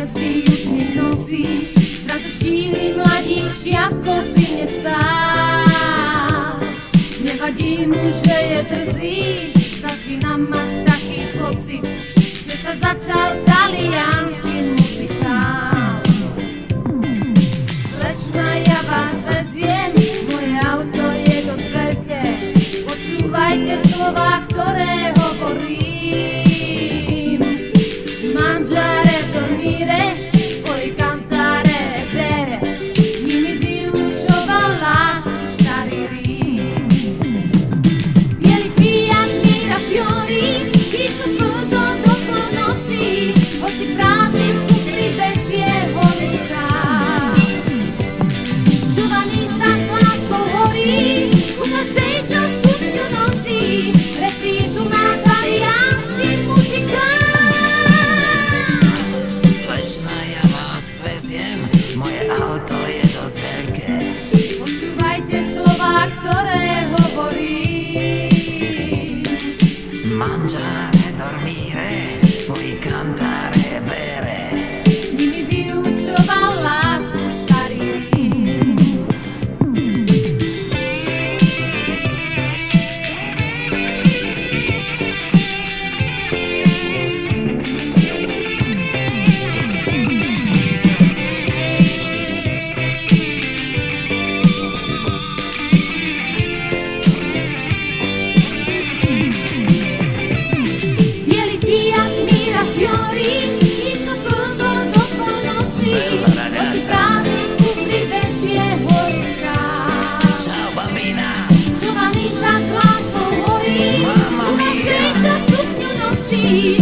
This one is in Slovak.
si už nenosí, zrazu štíhly mladík šťavko prinesá. Nevadí mu, že je drzý, začína mať taký pocit, že sa začal taliansky muzikál. Slečna, ja vás veziem, moje auto je dosť veľké, počúvajte slová, ktoré hovorím. Mangiare, dormire, poi cantare e bere, nimi vyučoval lásku starý Rím. Bielý Fiat míra fiori, ticho kozo do polnoci, hoci prázdny v kufri bez jeho lista. Giovanni sa s láskou horí, u každej, čo sukňu nosí, reprízu má taliansky muzikál. Slečna, ja vás veziem, moje auto je dosť veľké. Počúvajte slová, ktoré hovorím. Mangiare, dormire, poi cantare e bere. Nimi vyučoval lásku starý Rím. Bielý Fiat míra fiori, ticho kozo do polnoci, hoci prázdny v kufri bez jeho lista. Ciao bambina, Giovanni sa s láskou horí, Mamma u každej, mia. čo sukňu nosí,